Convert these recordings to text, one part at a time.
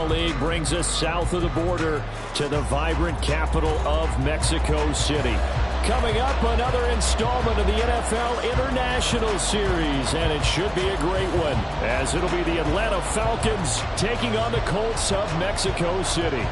League brings us south of the border to the vibrant capital of Mexico City. Coming up, another installment of the NFL International Series, and it should be a great one, as it'll be the Atlanta Falcons taking on the Colts of Mexico City.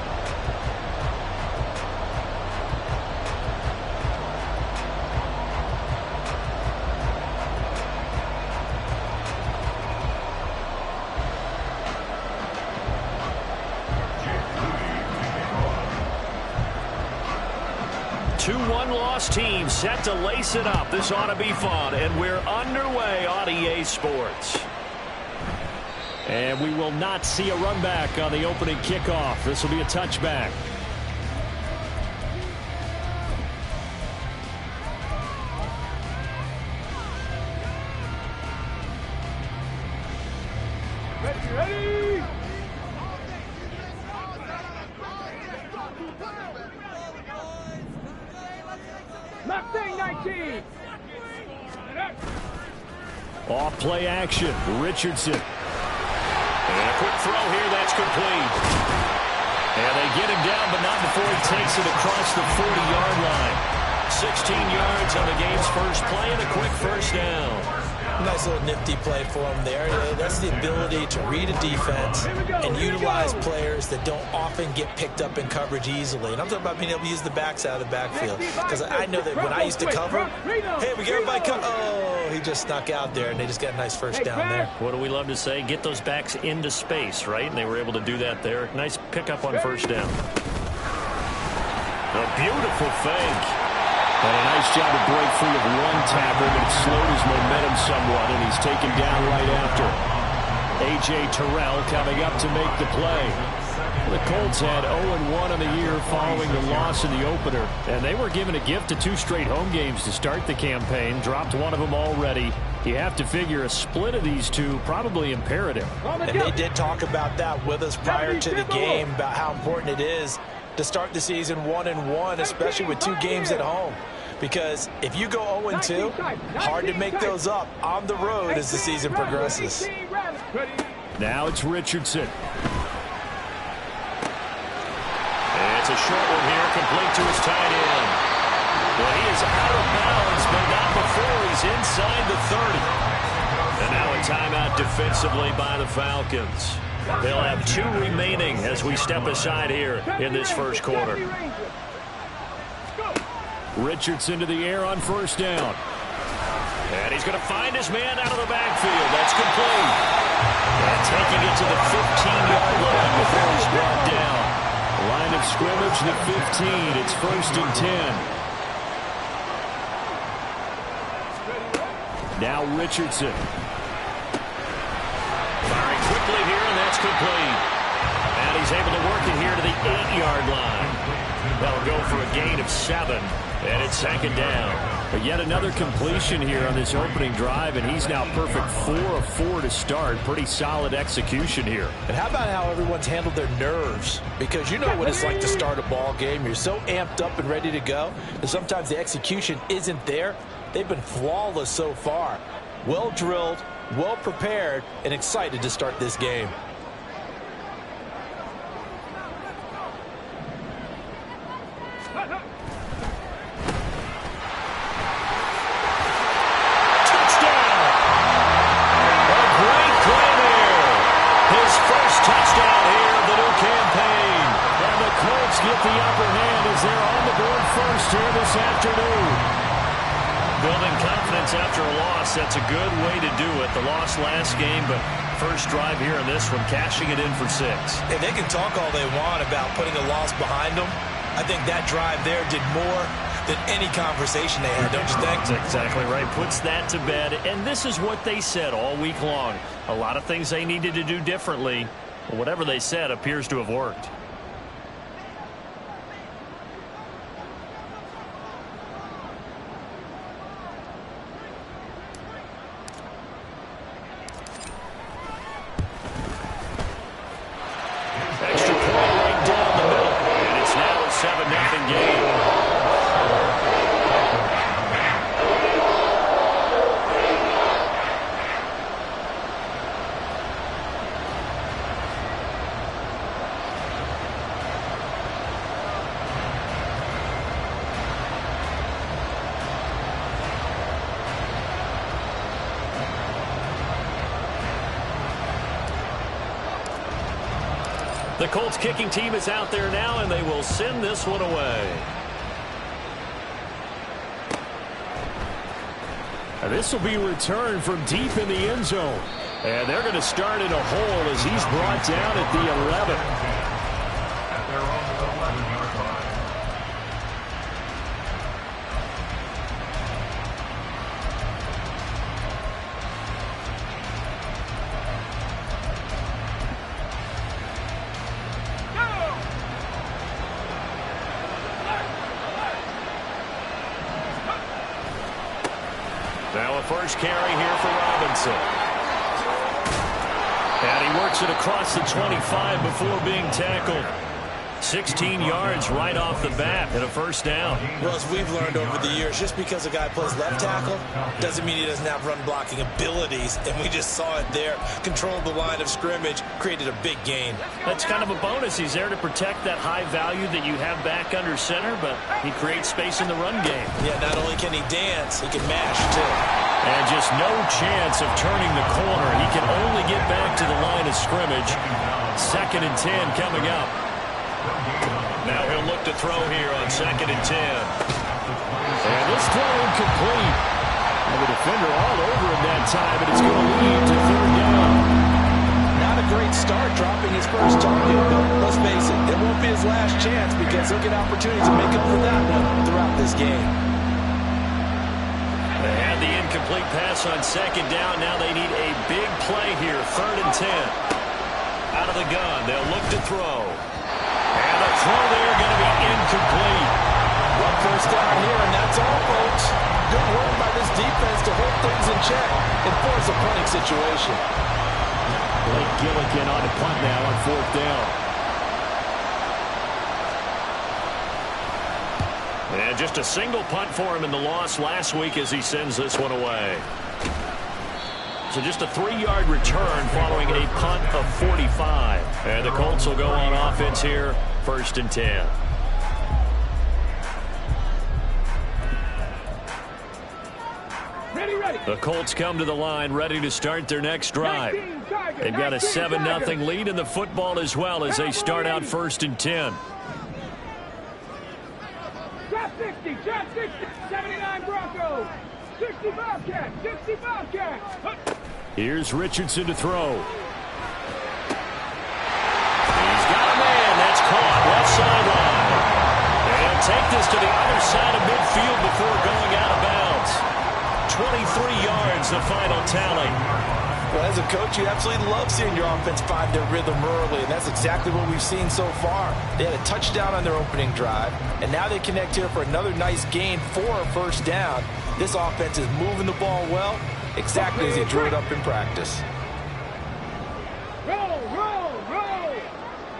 Two one-loss teams set to lace it up. This ought to be fun, and we're underway on EA Sports. And we will not see a run back on the opening kickoff. This will be a touchback. Ready? Mustang 19. Off play action. Richardson. And a quick throw here that's complete. And they get him down, but not before he takes it across the 40-yard line. 16 yards on the game's first play and a quick first down. Nice little nifty play for him there. That's the ability to read a defense and utilize players that don't often get picked up in coverage easily. And I'm talking about being able to use the backs out of the backfield. Because I know that when I used to cover, hey, we get everybody cover. Oh, he just snuck out there, and they just got a nice first down there. What do we love to say? Get those backs into space, right? And they were able to do that there. Nice pickup on first down. A beautiful fake. And a nice job to break free of one tackle, but it slowed his momentum somewhat, and he's taken down right after. A.J. Terrell coming up to make the play. The Colts had 0-1 on the year following the loss in the opener, and they were given a gift of 2 straight home games to start the campaign. Dropped one of them already. You have to figure a split of these two probably imperative. And they did talk about that with us prior to the game, about how important it is to start the season 1-1, especially with 2 games at home. Because if you go 0-2, hard to make those up on the road as the season progresses. Now it's Richardson. And it's a short one here, complete to his tight end. Well, he is out of bounds, but not before he's inside the 30. And now a timeout defensively by the Falcons. They'll have 2 remaining as we step aside here in this first quarter. Richardson to the air on first down. And he's going to find his man out of the backfield. That's complete. And taking it to the 15-yard line before he's brought down. Line of scrimmage, the 15. It's 1st and 10. Now Richardson. Firing quickly here, and that's complete. And he's able to work it here to the 8-yard line. That'll go for a gain of 7, and it's 2nd down. But yet another completion here on this opening drive, and he's now perfect 4 of 4 to start. Pretty solid execution here. And how about how everyone's handled their nerves? Because you know what it's like to start a ball game. You're so amped up and ready to go, and sometimes the execution isn't there. They've been flawless so far. Well drilled, well prepared, and excited to start this game. Get the upper hand as they're on the board first here this afternoon. Building confidence after a loss, that's a good way to do it. The loss last game, but first drive here in this one, cashing it in for 6. And they can talk all they want about putting a loss behind them. I think that drive there did more than any conversation they had, don't you think? That's exactly right. Puts that to bed, and this is what they said all week long. A lot of things they needed to do differently. Whatever they said appears to have worked. Extra point right down the middle, and it's now a 7-0 game. The Colts kicking team is out there now, and they will send this one away. And this will be returned from deep in the end zone. And they're going to start in a hole as he's brought down at the 11. At their own 11-yard line. Now a first carry here for Robinson. And he works it across the 25 before being tackled. 16 yards right off the bat and a first down. Well, as we've learned over the years, just because a guy plays left tackle doesn't mean he doesn't have run blocking abilities. And we just saw it there. Controlled the line of scrimmage, created a big gain. That's kind of a bonus. He's there to protect that high value that you have back under center, but he creates space in the run game. Yeah, not only can he dance, he can mash too. And just no chance of turning the corner. He can only get back to the line of scrimmage. 2nd and 10 coming up. Now he'll look to throw here on 2nd and 10. And this throw incomplete. And the defender all over him that time, and it's going to lead to 3rd down. Not a great start dropping his first target, but let's face it, it won't be his last chance because he'll get opportunities to make up for that one throughout this game. They had the incomplete pass on 2nd down. Now they need a big play here, 3rd and 10. Out of the gun, they'll look to throw. And the throw there going to be incomplete. One first down here, and that's all, folks. Good work by this defense to hold things in check and force a punting situation. Blake Gillikin on a punt now on 4th down. And just a single punt for him in the loss last week as he sends this one away. So just a 3-yard return following a punt of 45. And the Colts will go on offense here, 1st and 10. Ready. The Colts come to the line ready to start their next drive. They've got a 7-0 lead in the football as well as they start out 1st and 10. Drop 60, 79 Broncos. 60 Bobcats, 60 Bobcats. Here's Richardson to throw. He's got a man. That's caught. Left sideline. And he'll take this to the other side of midfield before going out of bounds. 23 yards, the final tally. Well, as a coach, you absolutely love seeing your offense find their rhythm early, and that's exactly what we've seen so far. They had a touchdown on their opening drive, and now they connect here for another nice gain for a first down. This offense is moving the ball well, exactly as he drew it up in practice. Roll.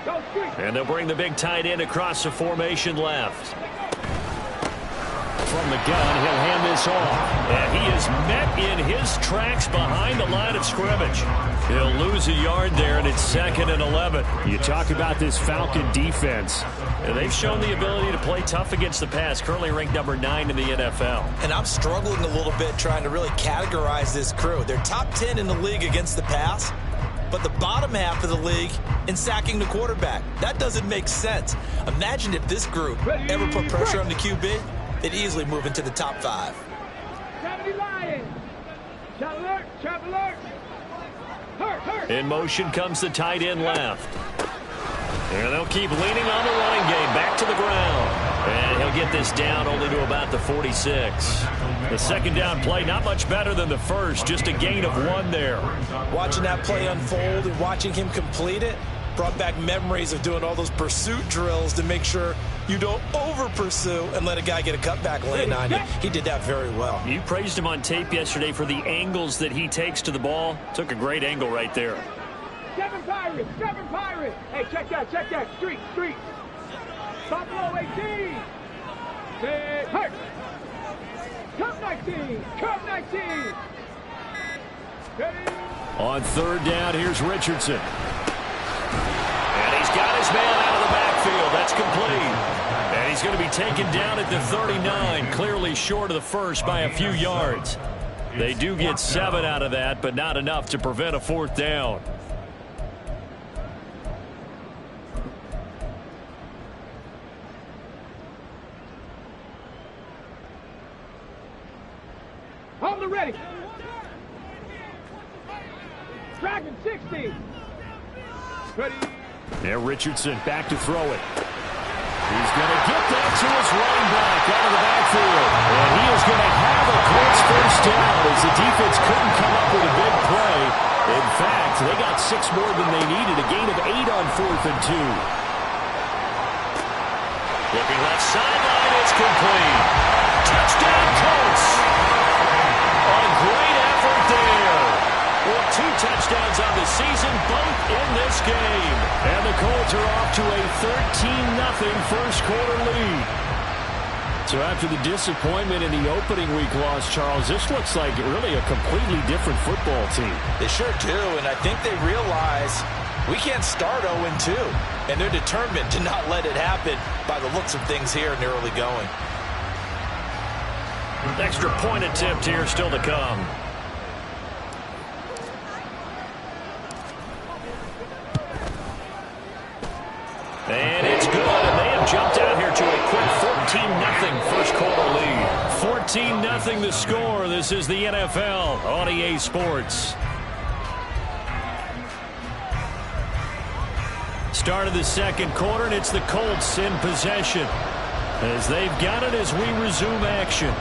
Go street. And they'll bring the big tight end across the formation left. From the gun, he'll hand this off. And he is met in his tracks behind the line of scrimmage. He'll lose a yard there, and it's 2nd and 11. You talk about this Falcon defense. And they've shown the ability to play tough against the pass, currently ranked number 9 in the NFL. And I'm struggling a little bit trying to really categorize this crew. They're top 10 in the league against the pass, but the bottom half of the league in sacking the quarterback. That doesn't make sense. Imagine if this group ever put pressure on the QB, they'd easily move into the top 5. 70 Lions. Trap alert. Hurt. In motion comes the tight end left. And they'll keep leaning on the running game, back to the ground. And he'll get this down only to about the 46. The 2nd down play, not much better than the first, just a gain of 1 there. Watching that play unfold and watching him complete it brought back memories of doing all those pursuit drills to make sure you don't over-pursue and let a guy get a cutback lane on you. He did that very well. You praised him on tape yesterday for the angles that he takes to the ball. Took a great angle right there. 7 Pirates. Hey, check that. Street. Buffalo 18. Hurt. Cup 19. Ready. On 3rd down, here's Richardson. And he's got his man out of the backfield. That's complete. And he's going to be taken down at the 39, clearly short of the first by a few yards. They do get 7 out of that, but not enough to prevent a 4th down. Shoulder ready. Dragon 60. Ready. And Richardson back to throw it. He's going to get that to his running back out of the backfield. And he is going to have a close first down as the defense couldn't come up with a big play. In fact, they got 6 more than they needed. A gain of 8 on 4th and 2. Looking left sideline, it's complete. Touchdown, Colts. A great effort there. Well, 2 touchdowns on the season, both in this game. And the Colts are off to a 13-0 first quarter lead. So after the disappointment in the opening week loss, Charles, this looks like really a completely different football team. They sure do, and I think they realize we can't start 0-2, and they're determined to not let it happen by the looks of things here in the early going. Extra point attempt here still to come. And it's good, and they have jumped out here to a quick 14-0 first quarter lead. 14-0 the score. This is the NFL on EA Sports. Start of the second quarter, and it's the Colts in possession as they've got it as we resume action.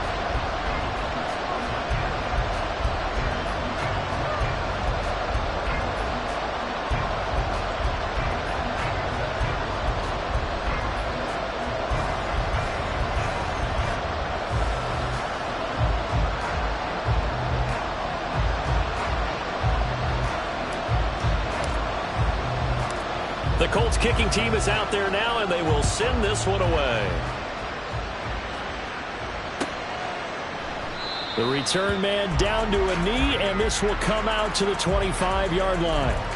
The Colts kicking team is out there now, and they will send this one away. The return man down to a knee, and this will come out to the 25-yard line.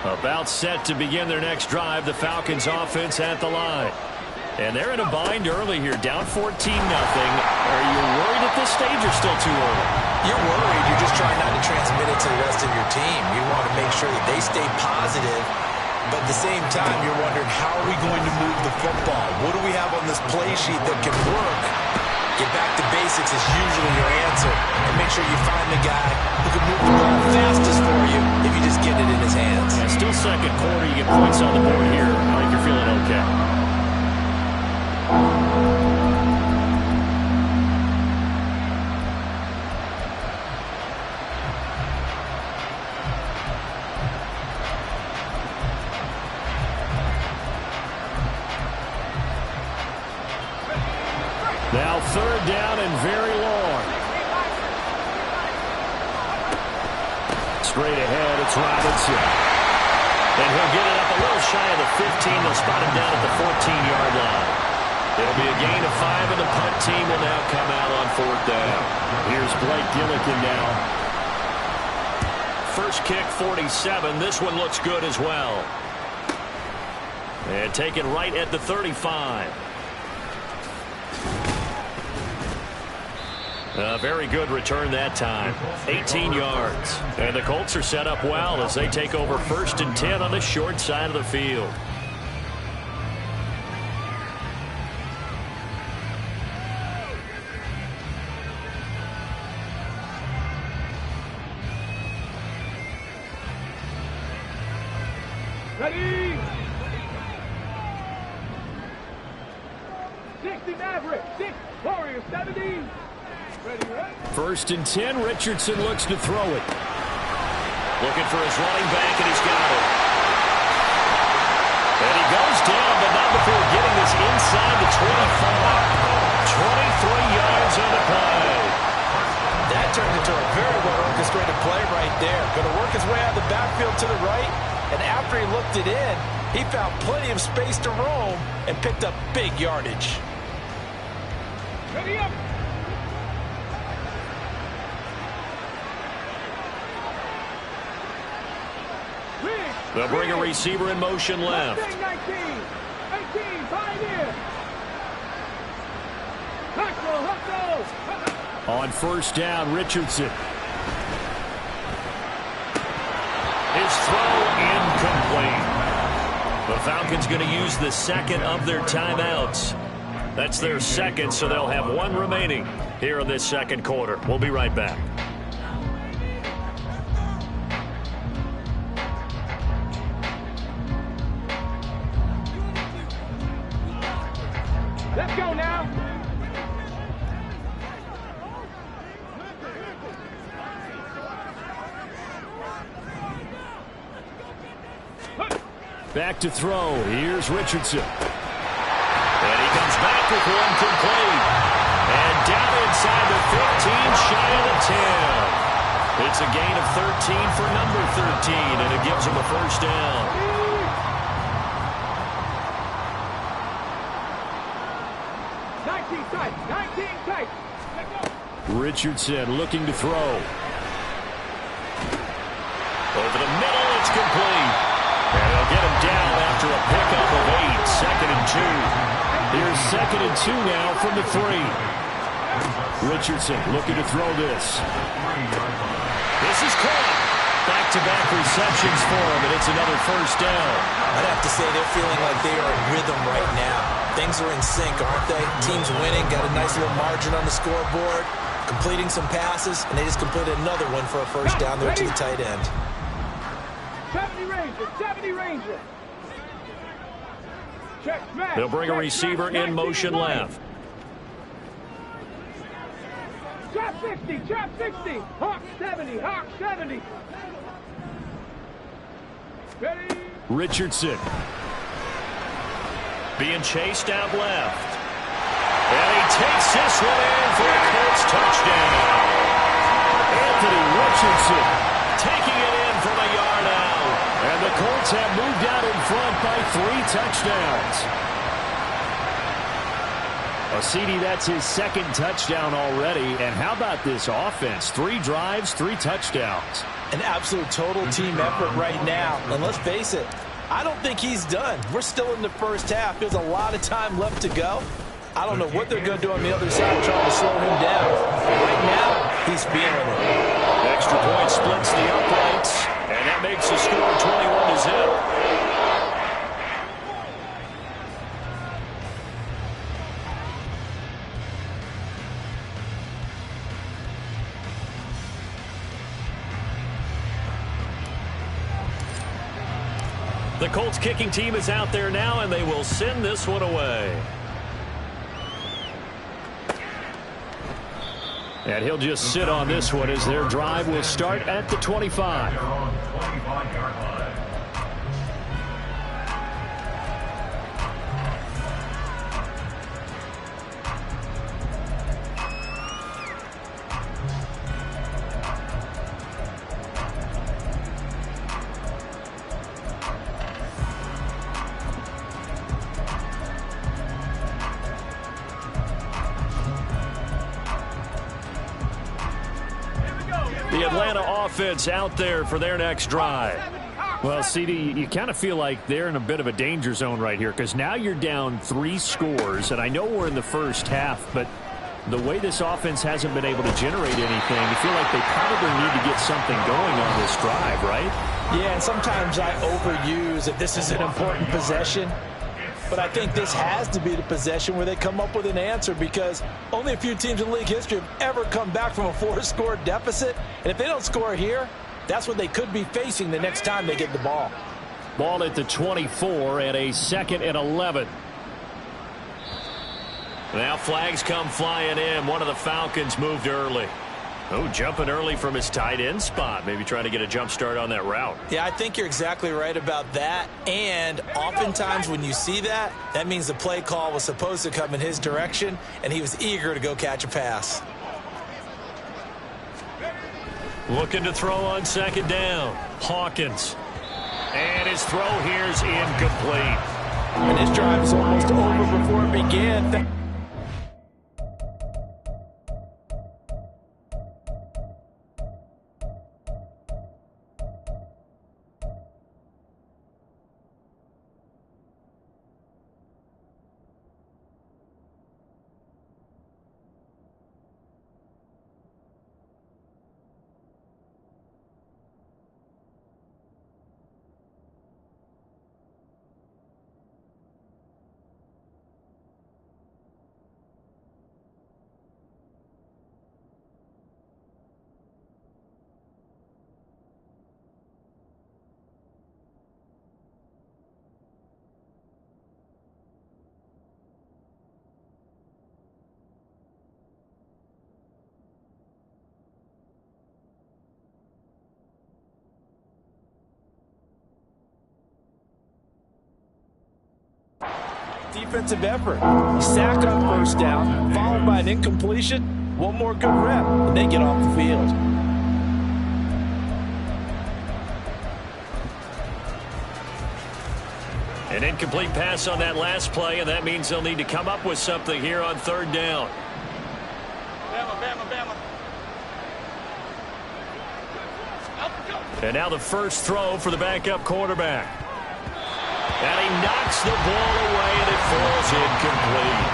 About set to begin their next drive, the Falcons offense at the line. And they're in a bind early here, down 14-0. Are you worried at this stage or still too early? You're worried. You're just trying not to transmit it to the rest of your team. You want to make sure that they stay positive, but at the same time, you're wondering, how are we going to move the football? What do we have on this play sheet that can work? Get back to basics is usually your answer. And make sure you find the guy who can move the ball fastest for you if you just get it in his hands. Yeah, still second quarter. You get points on the board here. I think you're feeling okay. Now third down and very long. Straight ahead, it's Robinson. And he'll get it up a little shy of the 15. They'll spot him down at the 14-yard line. It'll be a gain of 5, and the punt team will now come out on 4th down. Here's Blake Gillikin now. First kick, 47. This one looks good as well. And taken right at the 35. A very good return that time. 18 yards. And the Colts are set up well as they take over 1st and 10 on the short side of the field. Ready. 60 Maverick. 6 Warriors. 70. Ready, ready. 1st and 10. Richardson looks to throw it. Looking for his running back, and he's got it. And he goes down, but not before getting this inside the 25. 23 yards on the play. That turned into a very well-orchestrated play right there. Going to work his way out of the backfield to the right, and after he looked it in, he found plenty of space to roam and picked up big yardage. Ready up. They'll bring a receiver in motion left. 19, 18, Pioneer. On 1st down, Richardson. His throw incomplete. The Falcons going to use the second of their timeouts. That's their second, so they'll have one remaining here in this second quarter. We'll be right back. Let's go now. Back to throw. Here's Richardson. And he comes back with one complete. And down inside the 15, shy of the 10. It's a gain of 13 for number 13, and it gives him a first down. Richardson looking to throw. Over the middle, it's complete. And they'll get him down after a pickup of 8. 2nd and 2. Here's 2nd and 2 now from the 3. Richardson looking to throw this. This is caught. Back-to-back receptions for him, and it's another first down. I'd have to say they're feeling like they are in rhythm right now. Things are in sync, aren't they? Team's winning, got a nice little margin on the scoreboard, completing some passes, and they just completed another one for a first down there to the tight end. 70 Ranger, 70 Ranger. Check, smash. They'll bring a receiver in motion left. Trap 60, trap 60. Hawk 70, Hawk 70. Ready? Richardson. Being chased out left. And he takes this one in for a Colts touchdown. Anthony Richardson Taking it in from a yard out. And the Colts have moved out in front by 3 touchdowns. CD, that's his 2nd touchdown already. And how about this offense? 3 drives, 3 touchdowns. An absolute total team effort right now. And let's face it, I don't think he's done. We're still in the first half. There's a lot of time left to go. I don't know what they're going to do on the other side trying to slow him down. Right now, he's feeling it. Extra point splits the uprights, and that makes the score 21-0. The Colts kicking team is out there now, and they will send this one away. And he'll just sit on this one as their drive will start at the 25. They're on 25-yard line. The Atlanta offense out there for their next drive. Well, CD, you kind of feel like they're in a bit of a danger zone right here because now you're down 3 scores, and I know we're in the first half, but the way this offense hasn't been able to generate anything, you feel like they probably need to get something going on this drive, right? Yeah, and sometimes I overuse if this is an important possession. But I think this has to be the possession where they come up with an answer because only a few teams in league history have ever come back from a 4-score deficit. And if they don't score here, that's what they could be facing the next time they get the ball. Ball at the 24 and a 2nd and 11. Now flags come flying in. One of the Falcons moved early. Oh, jumping early from his tight end spot. Maybe trying to get a jump start on that route. Yeah, I think you're exactly right about that. And oftentimes when you see that, that means the play call was supposed to come in his direction, and he was eager to go catch a pass. Looking to throw on 2nd down. Hawkins. And his throw here's incomplete. And his drive is almost over before it began. defensive effort. Sack on first down, followed by an incompletion, one more good rep, and they get off the field. An incomplete pass on that last play, and that means they'll need to come up with something here on third down. And now the first throw for the backup quarterback. And he knocks the ball away, and it falls incomplete.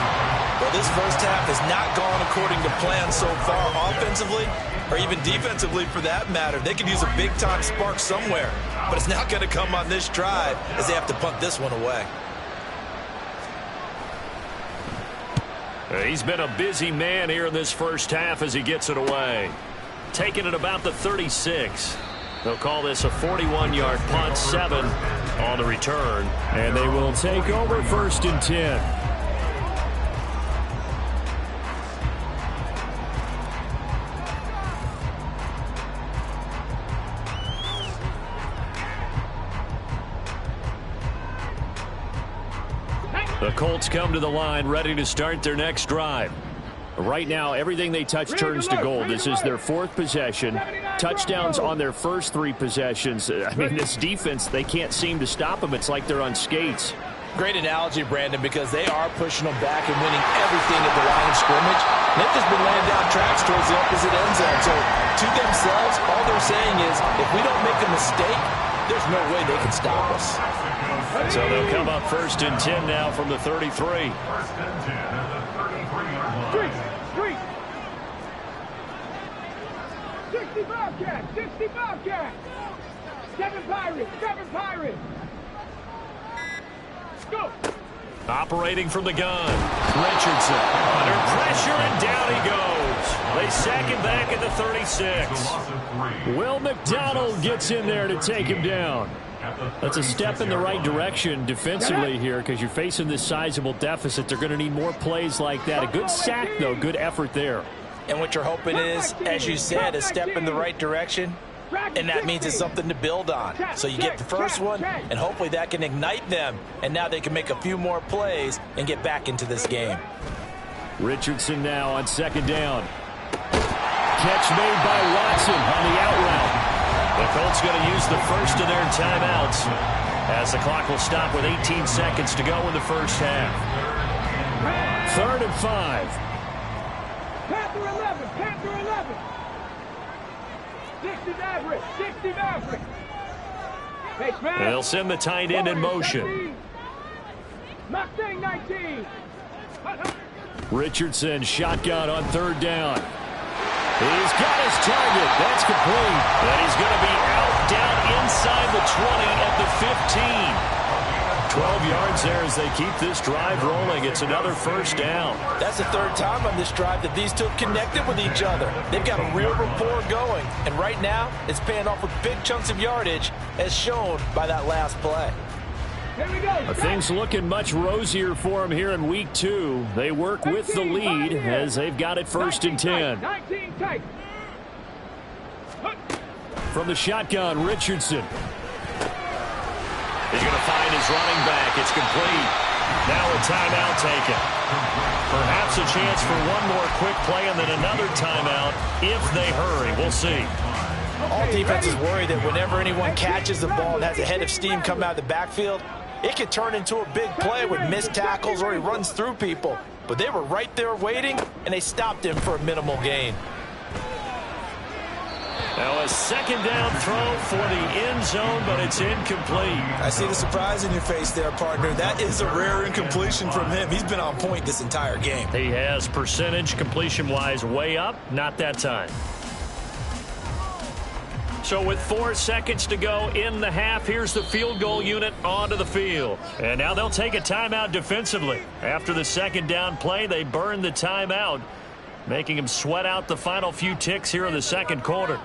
Well, this first half has not gone according to plan so far offensively, or even defensively for that matter. They could use a big-time spark somewhere, but it's not going to come on this drive as they have to punt this one away. He's been a busy man here in this first half as he gets it away. Taking it about the 36. They'll call this a 41-yard punt, 7 on the return. And they will take over first and 10. The Colts come to the line ready to start their next drive. Right now, everything they touch turns to gold. This is their 4th possession. Touchdowns on their first 3 possessions. I mean, this defense, they can't seem to stop them. It's like they're on skates. Great analogy, Brandon, because they are pushing them back and winning everything at the line of scrimmage. They've just been laying down tracks towards the opposite end zone. So, to themselves, all they're saying is, if we don't make a mistake, there's no way they can stop us. So they'll come up first and 10 now from the 33. First and 10 at the 33-yard line. 65 cat, 65 cat. 7 Pirates. Go. Operating from the gun. Richardson under pressure, and down he goes. They sack him back at the 36. Will McDonald gets in there to take him down. That's a step in the right direction defensively here because you're facing this sizable deficit. They're going to need more plays like that. A good sack, though. Good effort there. And what you're hoping is, as you said, a step in the right direction. And that means it's something to build on. So you get the first one, and hopefully that can ignite them. And now they can make a few more plays and get back into this game. Richardson now on second down. Catch made by Watson on the out route. The Colts going to use the first of their timeouts as the clock will stop with 18 seconds to go in the first half. 3rd and 5. Panther 11. 60 Maverick. And they'll send the tight end in motion. Mustang 19. Richardson shotgun on 3rd down. He's got his target. That's complete. And he's going to be out down inside the 20 at the 15. 12 yards there as they keep this drive rolling. It's another first down. That's the 3rd time on this drive that these two have connected with each other. They've got a real rapport going. And right now, it's paying off with big chunks of yardage as shown by that last play. Things looking much rosier for them here in week 2. They work with the lead as they've got it first and 10. From the shotgun, Richardson. He's going to find his running back. It's complete. Now a timeout taken. Perhaps a chance for one more quick play and then another timeout if they hurry. We'll see. All defenses worry that whenever anyone catches the ball and has a head of steam come out of the backfield, it could turn into a big play with missed tackles or he runs through people. But they were right there waiting, and they stopped him for a minimal gain. Now a second down throw for the end zone, but it's incomplete. I see the surprise in your face there, partner. That is a rare incompletion from him. He's been on point this entire game. He has percentage completion-wise way up, not that time. So with 4 seconds to go in the half, here's the field goal unit onto the field. And now they'll take a timeout defensively. After the second down play, they burn the timeout, making them sweat out the final few ticks here in the second quarter.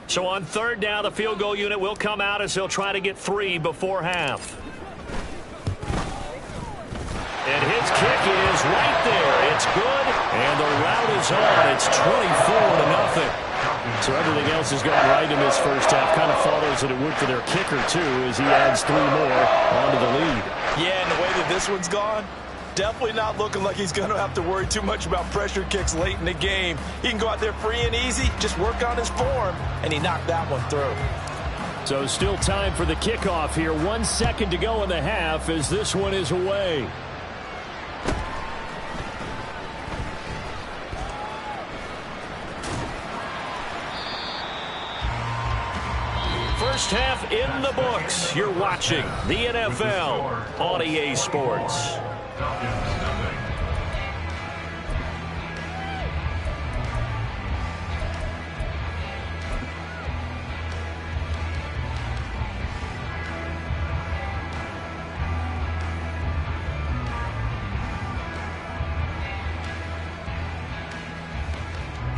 So on 3rd down, the field goal unit will come out as they'll try to get 3 before half. And his kick is right there. It's good, and the route is on. It's 24-0. So everything else has gone right in this first half. Kind of follows that it would for their kicker, too, as he adds 3 more onto the lead. Yeah, and the way that this one's gone, definitely not looking like he's going to have to worry too much about pressure kicks late in the game. He can go out there free and easy, just work on his form, and he knocked that one through. So still time for the kickoff here. 1 second to go in the half as this one is away. First half in the books. You're watching the NFL on EA Sports.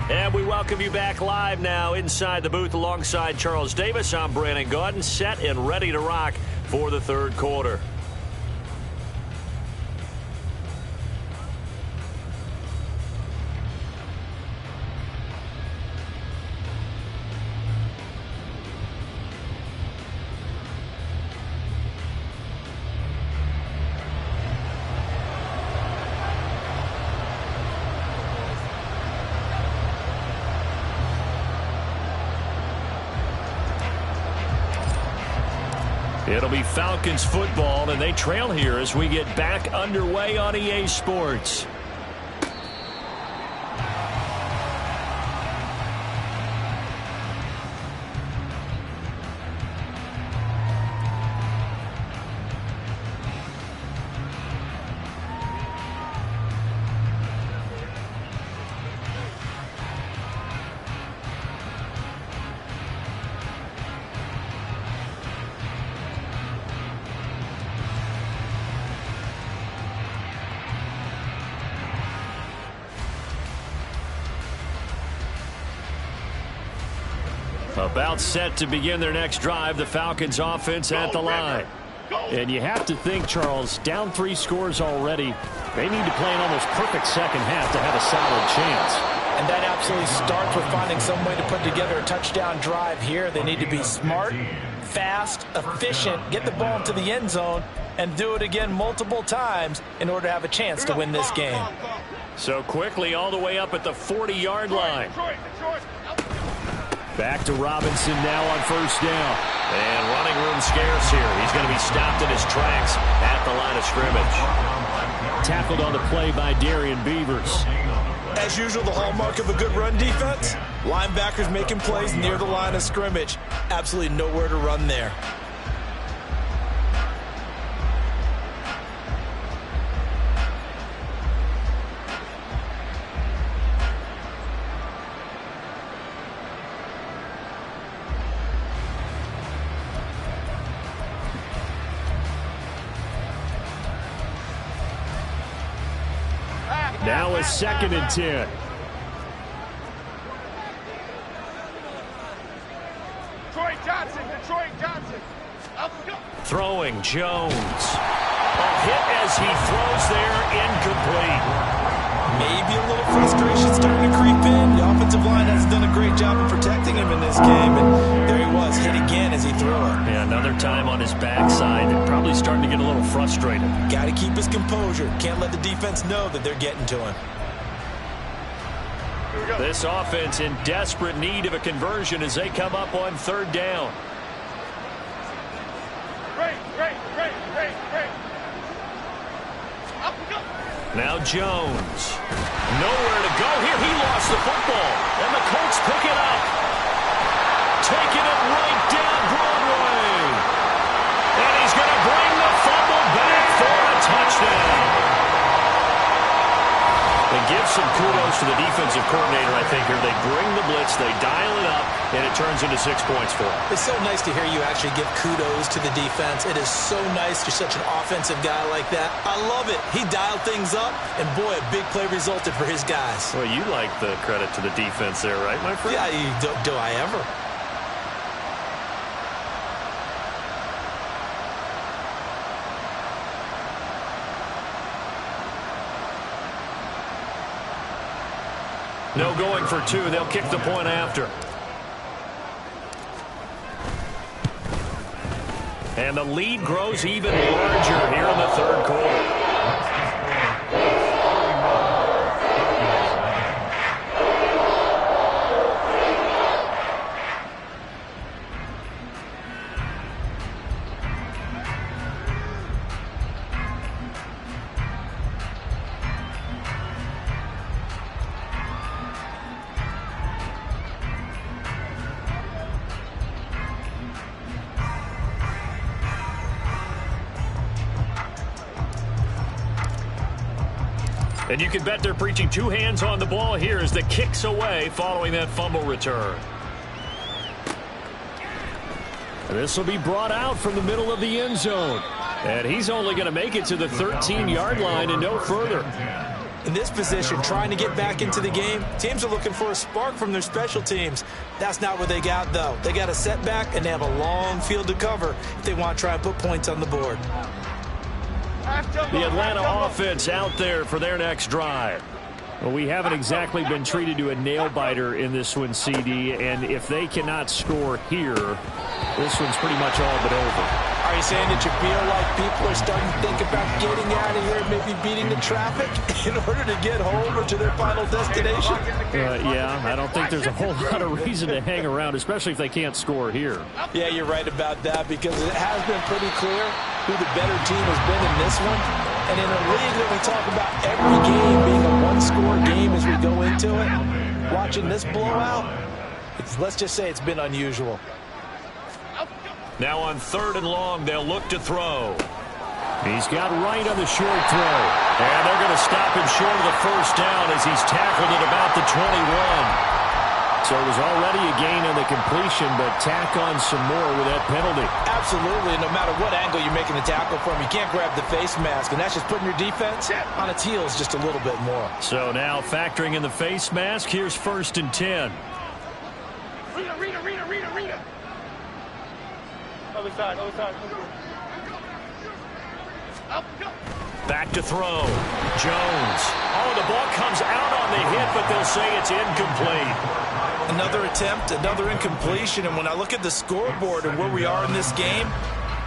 And we welcome you back live now inside the booth alongside Charles Davis. I'm Brandon Gaudin, set and ready to rock for the third quarter. It'll be Falcons football, and they trail here as we get back underway on EA Sports. About set to begin their next drive, the Falcons offense at the line. And you have to think, Charles, down 3 scores already. They need to play an almost perfect second half to have a solid chance. And that absolutely starts with finding some way to put together a touchdown drive here. They need to be smart, fast, efficient, get the ball into the end zone, and do it again multiple times in order to have a chance to win this game. So quickly all the way up at the 40-yard line. Back to Robinson now on first down. And running room scarce here. He's going to be stopped in his tracks at the line of scrimmage. Tackled on the play by Darian Beavers. As usual, the hallmark of a good run defense, linebackers making plays near the line of scrimmage. Absolutely nowhere to run there. Now a 2nd and 10. Detroit Johnson. Throwing Jones. A hit as he throws there, incomplete. Maybe a little frustration starting to creep in. The offensive line hasn't done a great job of protecting him in this game, and there he was, hit again as he threw it. Yeah, another time on his backside. They're probably starting to get a little frustrated. Got to keep his composure. Can't let the defense know that they're getting to him. This offense in desperate need of a conversion as they come up on 3rd down. Now Jones. Nowhere to go here. He lost the football. And the Colts pick it up. Taking it right down Broadway. And he's going to bring the fumble back for a touchdown. They give some kudos to the defensive coordinator, I think, here. They bring the blitz, they dial it up, and it turns into 6 points for them. It's so nice to hear you actually give kudos to the defense. It is so nice you're such an offensive guy like that. I love it. He dialed things up, and boy, a big play resulted for his guys. Well, you like the credit to the defense there, right, my friend? Yeah, do I ever? No going for 2. They'll kick the point after. And the lead grows even larger here in the third quarter. And you can bet they're preaching two hands on the ball here as the kick's away following that fumble return. This will be brought out from the middle of the end zone. And he's only going to make it to the 13-yard line and no further. In this position, trying to get back into the game, teams are looking for a spark from their special teams. That's not what they got, though. They got a setback, and they have a long field to cover if they want to try and put points on the board. The Atlanta offense out there for their next drive. Well, we haven't exactly been treated to a nail-biter in this one, CD, and if they cannot score here, this one's pretty much all but over. Are you saying that you feel like people are starting to think about getting out of here, maybe beating the traffic in order to get home or to their final destination? Yeah, I don't think there's a whole lot of reason to hang around, especially if they can't score here. Yeah, you're right about that because it has been pretty clear who the better team has been in this one. And in a league that we talk about every game being a one-score game as we go into it, watching this blowout, let's just say it's been unusual. Now on 3rd and long, they'll look to throw. He's got right on the short throw. And they're going to stop him short of the first down as he's tackled at about the 21. So it was already a gain on the completion, but tack on some more with that penalty. Absolutely. No matter what angle you're making the tackle from, you can't grab the face mask, and that's just putting your defense on its heels just a little bit more. So now factoring in the face mask, here's 1st and 10. Rita. Other side. Back to throw. Jones. Oh, the ball comes out on the hit, but they'll say it's incomplete. Another attempt, another incompletion, and when I look at the scoreboard and where we are in this game,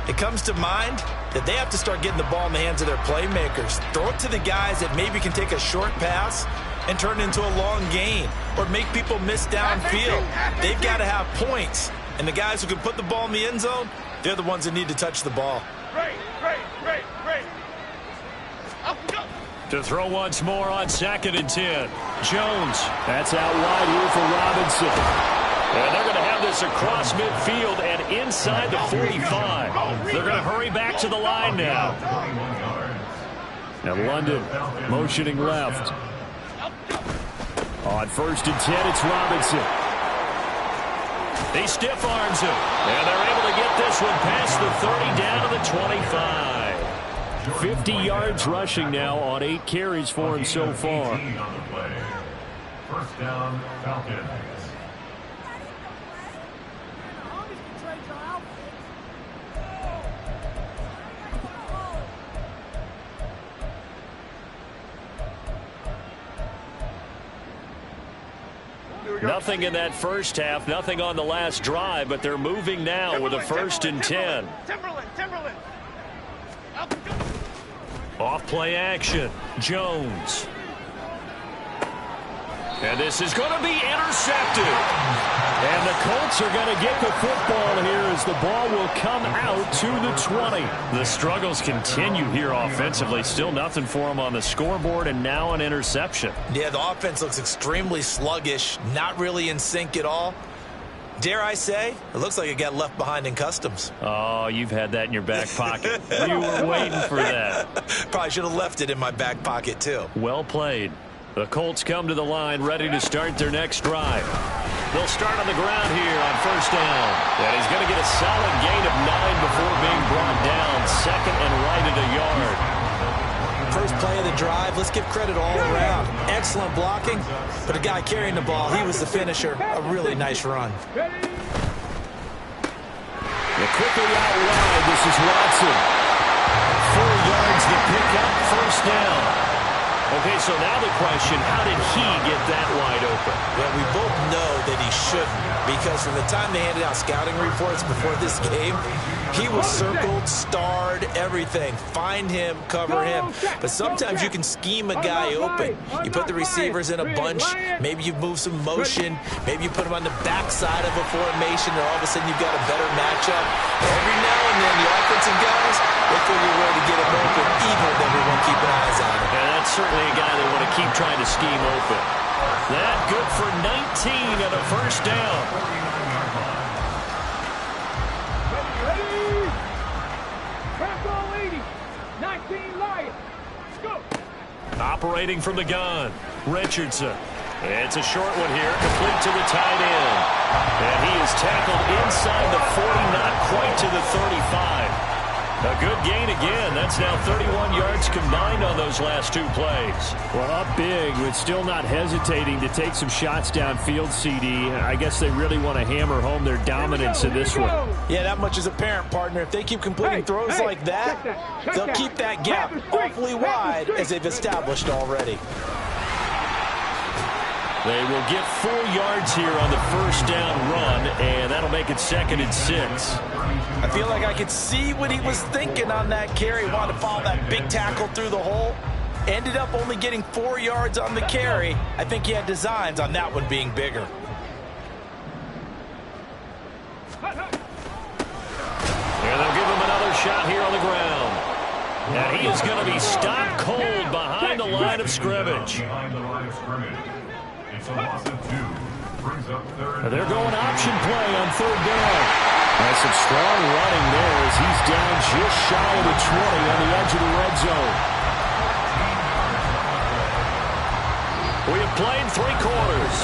it comes to mind that they have to start getting the ball in the hands of their playmakers. Throw it to the guys that maybe can take a short pass and turn it into a long gain or make people miss downfield. They've got to have points, and the guys who can put the ball in the end zone, they're the ones that need to touch the ball. Great. To throw once more on 2nd and 10. Jones. That's out wide here for Robinson. And they're going to have this across midfield and inside the 45. They're going to hurry back to the line now. And London motioning left. On 1st and 10, it's Robinson. He stiff arms him. And they're able to get this one past the 30 down to the 25. 50 yards rushing now on 8 carries for him so far. 1st down, Falcons. Nothing in that first half, nothing on the last drive, but they're moving now with a 1st and 10. Timberland. Off play action. Jones. And this is going to be intercepted. And the Colts are going to get the football here as the ball will come out to the 20. The struggles continue here offensively. Still nothing for them on the scoreboard, and now an interception. Yeah, the offense looks extremely sluggish, not really in sync at all. Dare I say, it looks like it got left behind in customs. Oh, you've had that in your back pocket. You were waiting for that. Probably should have left it in my back pocket, too. Well played. The Colts come to the line ready to start their next drive. They'll start on the ground here on 1st down. And he's going to get a solid gain of 9 before being brought down. 2nd and right at a yard. First play of the drive, let's give credit all around. Excellent blocking, but the guy carrying the ball, he was the finisher. A really nice run. Quickly out wide, this is Watson. 4 yards to pick up, 1st down. Okay, so now the question, how did he get that wide open? Well, we both know that he shouldn't, because from the time they handed out scouting reports before this game, he was circled, starred, everything. Find him, cover him. But sometimes you can scheme a guy open. You put the receivers in a bunch. Maybe you move some motion. Maybe you put him on the backside of a formation, and all of a sudden you've got a better matchup. Every now and then, the offensive guys, they figure a way to get him open, even with everyone keeping eyes on him. And that's certainly a guy they want to keep trying to scheme open. That good for 19 and a first down. Ready? Press all 80. 19 Lions. Go. Operating from the gun, Richardson. It's a short one here, complete to the tight end. And he is tackled inside the 40, not quite to the 35. A good gain again. That's now 31 yards combined on those last two plays. Well, up big, but still not hesitating to take some shots downfield, CD. I guess they really want to hammer home their dominance in this one. Yeah, that much is apparent, partner. If they keep completing throws like that, they'll keep that gap awfully wide, as they've established already. They will get 4 yards here on the first down run, and that'll make it 2nd and 6. I feel like I could see what he was thinking on that carry. Wanted to follow that big tackle through the hole. Ended up only getting 4 yards on the carry. I think he had designs on that one being bigger. And they'll give him another shot here on the ground. And he is going to be stopped cold behind the line of scrimmage. It's a loss of 2. Brings up 3rd. They're going option play on 3rd down. That's some strong running there as he's down just shy of the 20 on the edge of the red zone. We have played 3 quarters.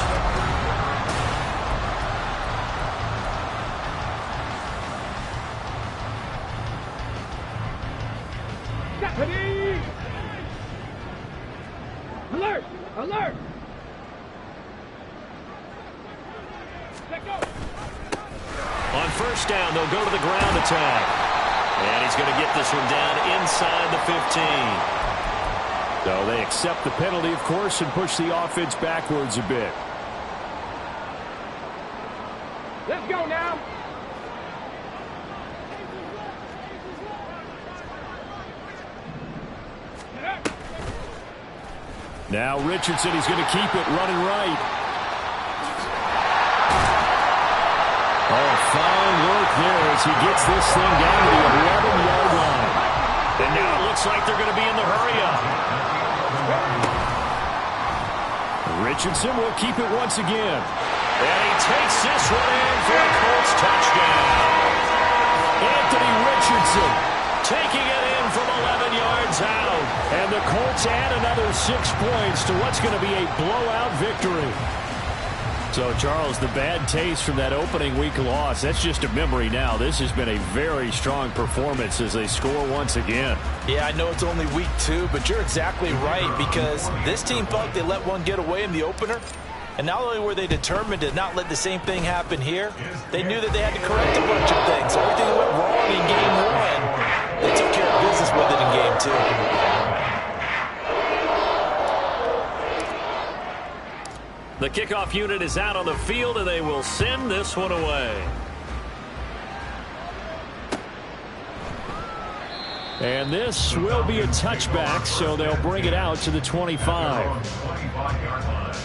Deputy! Alert! Alert! Let go! On first down, they'll go to the ground attack. And he's going to get this one down inside the 15. So they accept the penalty, of course, and push the offense backwards a bit. Let's go now! Now Richardson, he's going to keep it running right. Oh, fine work there as he gets this thing down to the 11-yard line. And now it looks like they're going to be in the hurry-up. Richardson will keep it once again. And he takes this one in for a Colts touchdown. Anthony Richardson taking it in from 11 yards out. And the Colts add another 6 points to what's going to be a blowout victory. So, Charles, the bad taste from that opening week loss, that's just a memory now. This has been a very strong performance as they score once again. Yeah, I know it's only week 2, but you're exactly right, because this team thought they let one get away in the opener. And not only were they determined to not let the same thing happen here, they knew that they had to correct a bunch of things. So everything that went wrong in game 1, they took care of business with it in game 2. The kickoff unit is out on the field, and they will send this one away. And this will be a touchback, so they'll bring it out to the 25. 25-yard line.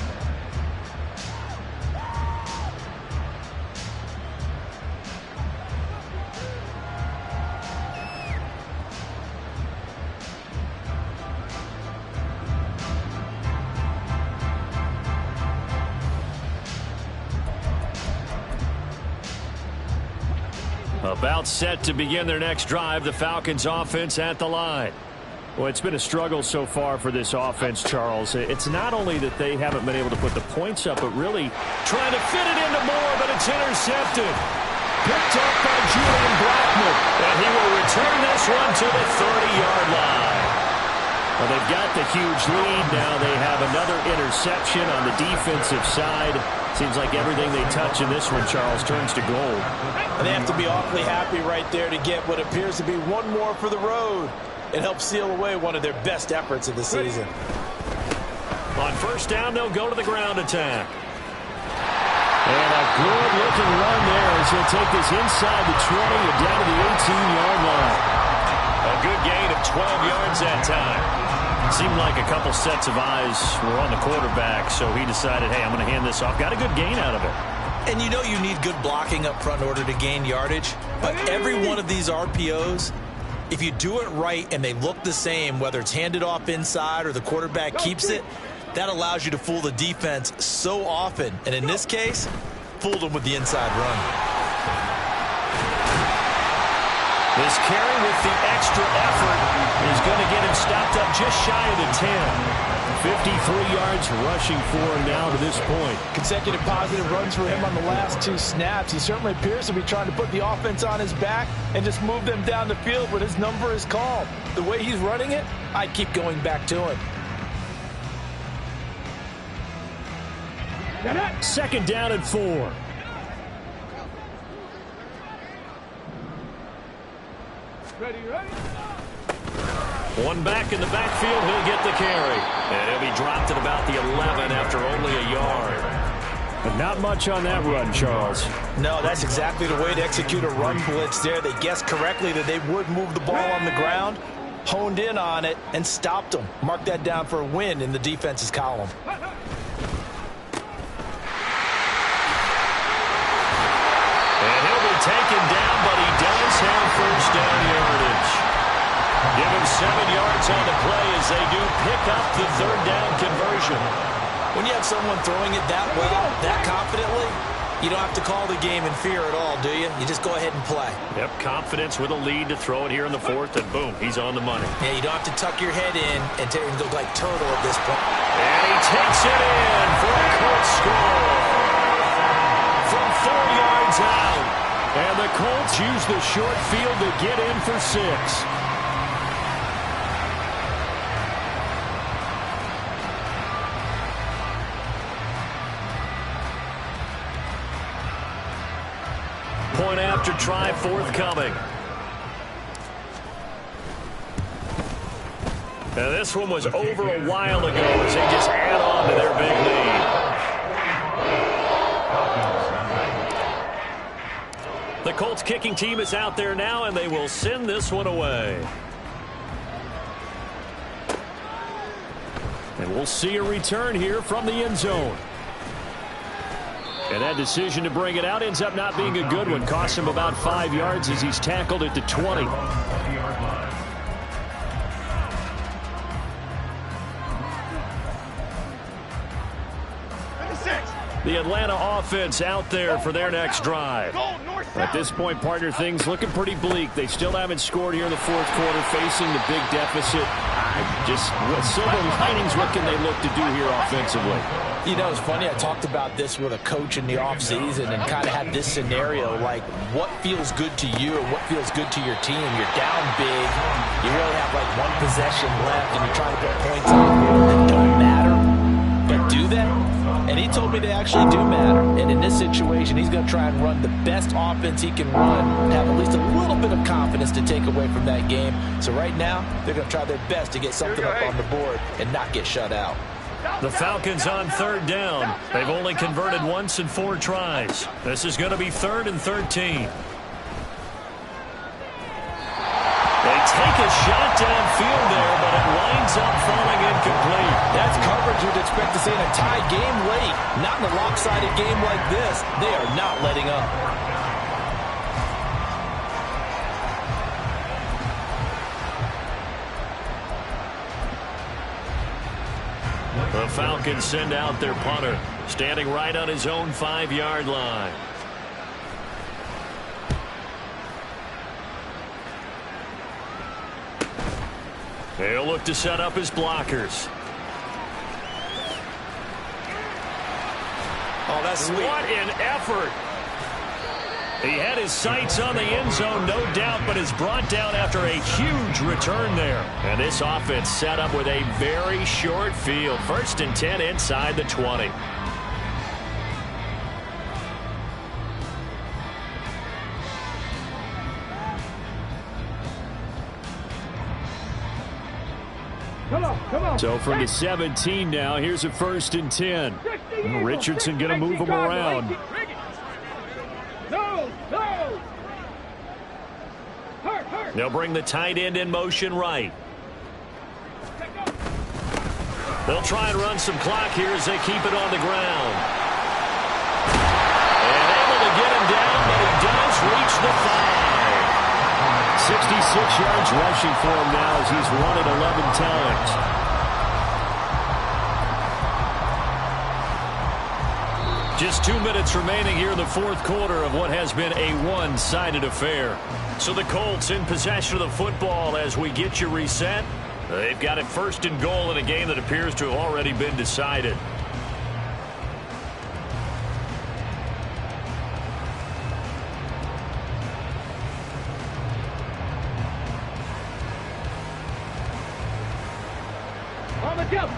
About set to begin their next drive, the Falcons offense at the line. Well, it's been a struggle so far for this offense, Charles. It's not only that they haven't been able to put the points up, but really trying to fit it into Moore, but it's intercepted. Picked up by Julian Blackman. And he will return this one to the 30-yard line. Well, they've got the huge lead. Now they have another interception on the defensive side. Seems like everything they touch in this one, Charles, turns to gold. And they have to be awfully happy right there to get what appears to be one more for the road. It helps seal away one of their best efforts of the season. On first down, they'll go to the ground attack. And a good-looking run there as he'll take this inside the 20 and down to the 18-yard line. A good gain of 12 yards that time. It seemed like a couple sets of eyes were on the quarterback, so he decided, hey, I'm going to hand this off. Got a good gain out of it. And you know you need good blocking up front in order to gain yardage. But every one of these RPOs, if you do it right and they look the same, whether it's handed off inside or the quarterback keeps it, that allows you to fool the defense so often. And in this case, fooled them with the inside run. This carry with the extra effort is going to get him stopped up just shy of the 10. 53 yards rushing for him now to this point. Consecutive positive runs for him on the last 2 snaps. He certainly appears to be trying to put the offense on his back and just move them down the field when his number is called. The way he's running it, I'd keep going back to him. Second down and 4. Ready. One back in the backfield, he'll get the carry. And he'll be dropped at about the 11 after only a yard. But not much on that run, Charles. No, that's exactly the way to execute a run blitz there. They guessed correctly that they would move the ball on the ground, honed in on it, and stopped them. Mark that down for a win in the defense's column. And he'll be taken down, but he does have first down yardage. Give him 7 yards on the play as they do pick up the third down conversion. When you have someone throwing it that well, that confidently, you don't have to call the game in fear at all, do you? You just go ahead and play. Yep, confidence with a lead to throw it here in the fourth, and boom, he's on the money. Yeah, you don't have to tuck your head in and go like turtle at this point. And he takes it in for a Colts score. From 4 yards out. And the Colts use the short field to get in for 6. Point after try forthcoming. Now this one was over a while ago as they just add on to their big lead. The Colts kicking team is out there now, and they will send this one away. And we'll see a return here from the end zone. And that decision to bring it out ends up not being a good one. Costs him about 5 yards as he's tackled at the 20. The Atlanta offense out there for their next drive. At this point, partner, things looking pretty bleak. They still haven't scored here in the fourth quarter, facing the big deficit. Silver linings, what can they look to do here offensively? You know, it's funny, I talked about this with a coach in the offseason and kind of had this scenario, like what feels good to you or what feels good to your team. You're down big, you really have like one possession left, and you're trying to put points on that don't matter, but do they? And he told me they actually do matter. And in this situation, he's going to try and run the best offense he can run and have at least a little bit of confidence to take away from that game. So right now, they're going to try their best to get something up on the board and not get shut out. The Falcons on third down. They've only converted once in 4 tries. This is going to be 3rd and 13. They take a shot downfield there, but it winds up falling incomplete. That's coverage you'd expect to see in a tie game late. Not in a lopsided game like this. They are not letting up. The Falcons send out their punter, standing right on his own 5-yard line. He'll look to set up his blockers. Oh, that's sweet. What an effort. He had his sights on the end zone, no doubt, but is brought down after a huge return there. And this offense set up with a very short field. 1st and 10 inside the 20. Come on. So from the 17 now, here's a 1st and 10. Richardson going to move him around. No. They'll bring the tight end in motion right. They'll try and run some clock here as they keep it on the ground. And able to get him down, but he does reach the 5. 66 yards rushing for him now as he's run it 11 times. Just 2 minutes remaining here in the 4th quarter of what has been a one-sided affair. So the Colts in possession of the football as we get you reset. They've got it 1st and goal in a game that appears to have already been decided. On the jump.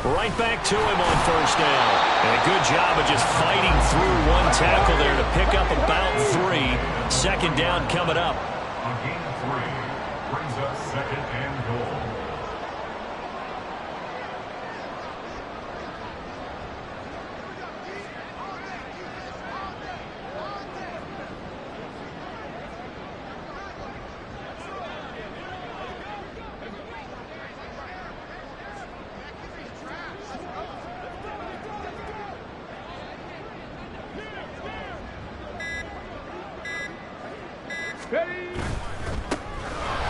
Right back to him on 1st down. And a good job of just fighting through one tackle there to pick up about 3. 2nd down coming up. On gain of 3, brings up 2nd and goal.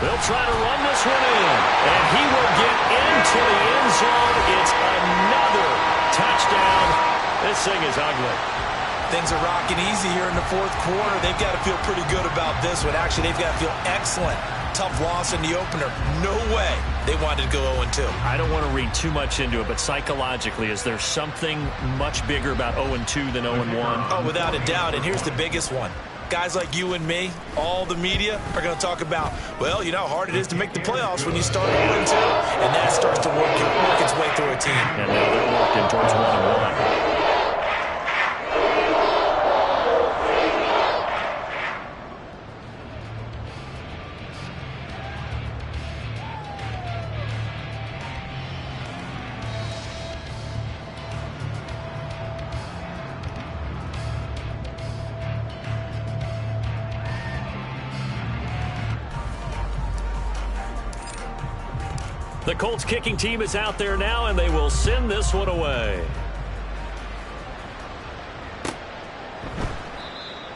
They'll try to run this one in, and he will get into the end zone. It's another touchdown. This thing is ugly. Things are rocking easy here in the 4th quarter. They've got to feel pretty good about this one. Actually, they've got to feel excellent. Tough loss in the opener. No way they wanted to go 0-2. I don't want to read too much into it, but psychologically, is there something much bigger about 0-2 than 0-1? Oh, without a doubt, and here's the biggest one. Guys like you and me, all the media, are going to talk about, well, you know how hard it is to make the playoffs when you start 0-2, and that starts to work its way through a team. And now they're working towards 1-1. The Colts kicking team is out there now, and they will send this one away.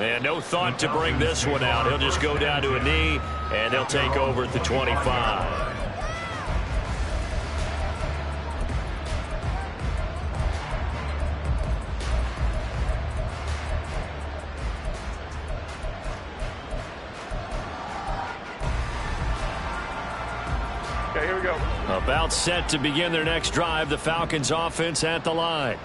And no thought to bring this one out. He'll just go down to a knee, and they'll take over at the 25. Okay, here we go. About set to begin their next drive, the Falcons offense at the line.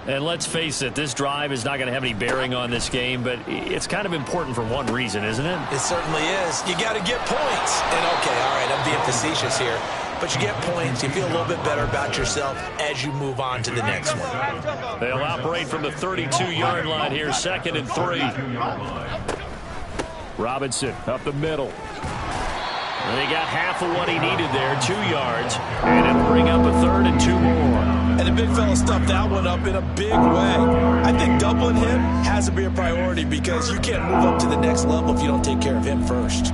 And let's face it, this drive is not going to have any bearing on this game, but it's kind of important for one reason, isn't it? It certainly is. You got to get points. And okay, all right, I'm being facetious here. But you get points, you feel a little bit better about yourself as you move on to the next one. They'll operate from the 32-yard line here, 2nd and 3. Robinson up the middle. And they got half of what he needed there, 2 yards. And it'll bring up a 3rd and 2 more. And the big fella stuffed that one up in a big way. I think doubling him has to be a priority because you can't move up to the next level if you don't take care of him first.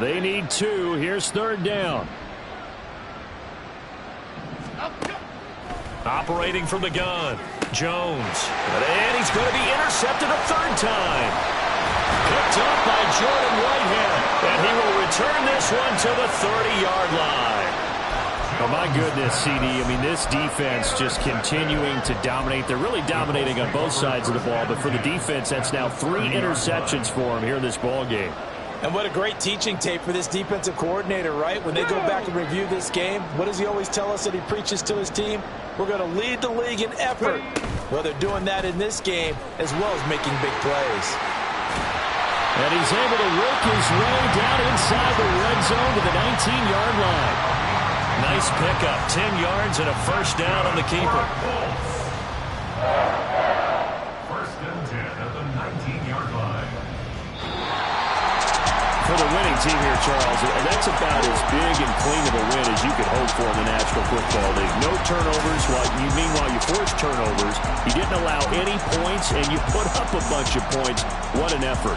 They need 2. Here's 3rd down. Operating from the gun, Jones. And he's going to be intercepted a 3rd time. Picked up by Jordan Whitehead. And he will return this one to the 30-yard line. Oh, my goodness, CD. I mean, this defense just continuing to dominate. They're really dominating on both sides of the ball. But for the defense, that's now 3 interceptions for him here in this ball game. And what a great teaching tape for this defensive coordinator, right? When they go back and review this game, what does he always tell us that he preaches to his team? We're going to lead the league in effort. Well, they're doing that in this game as well as making big plays. And he's able to work his way down inside the red zone to the 19-yard line. Nice pickup. 10 yards and a first down on the keeper. First and 10 at the 19-yard line. For the winning team here, Charles, that's about as big and clean of a win as you could hope for in the National Football League. No turnovers. Meanwhile, you forced turnovers. You didn't allow any points, and you put up a bunch of points. What an effort.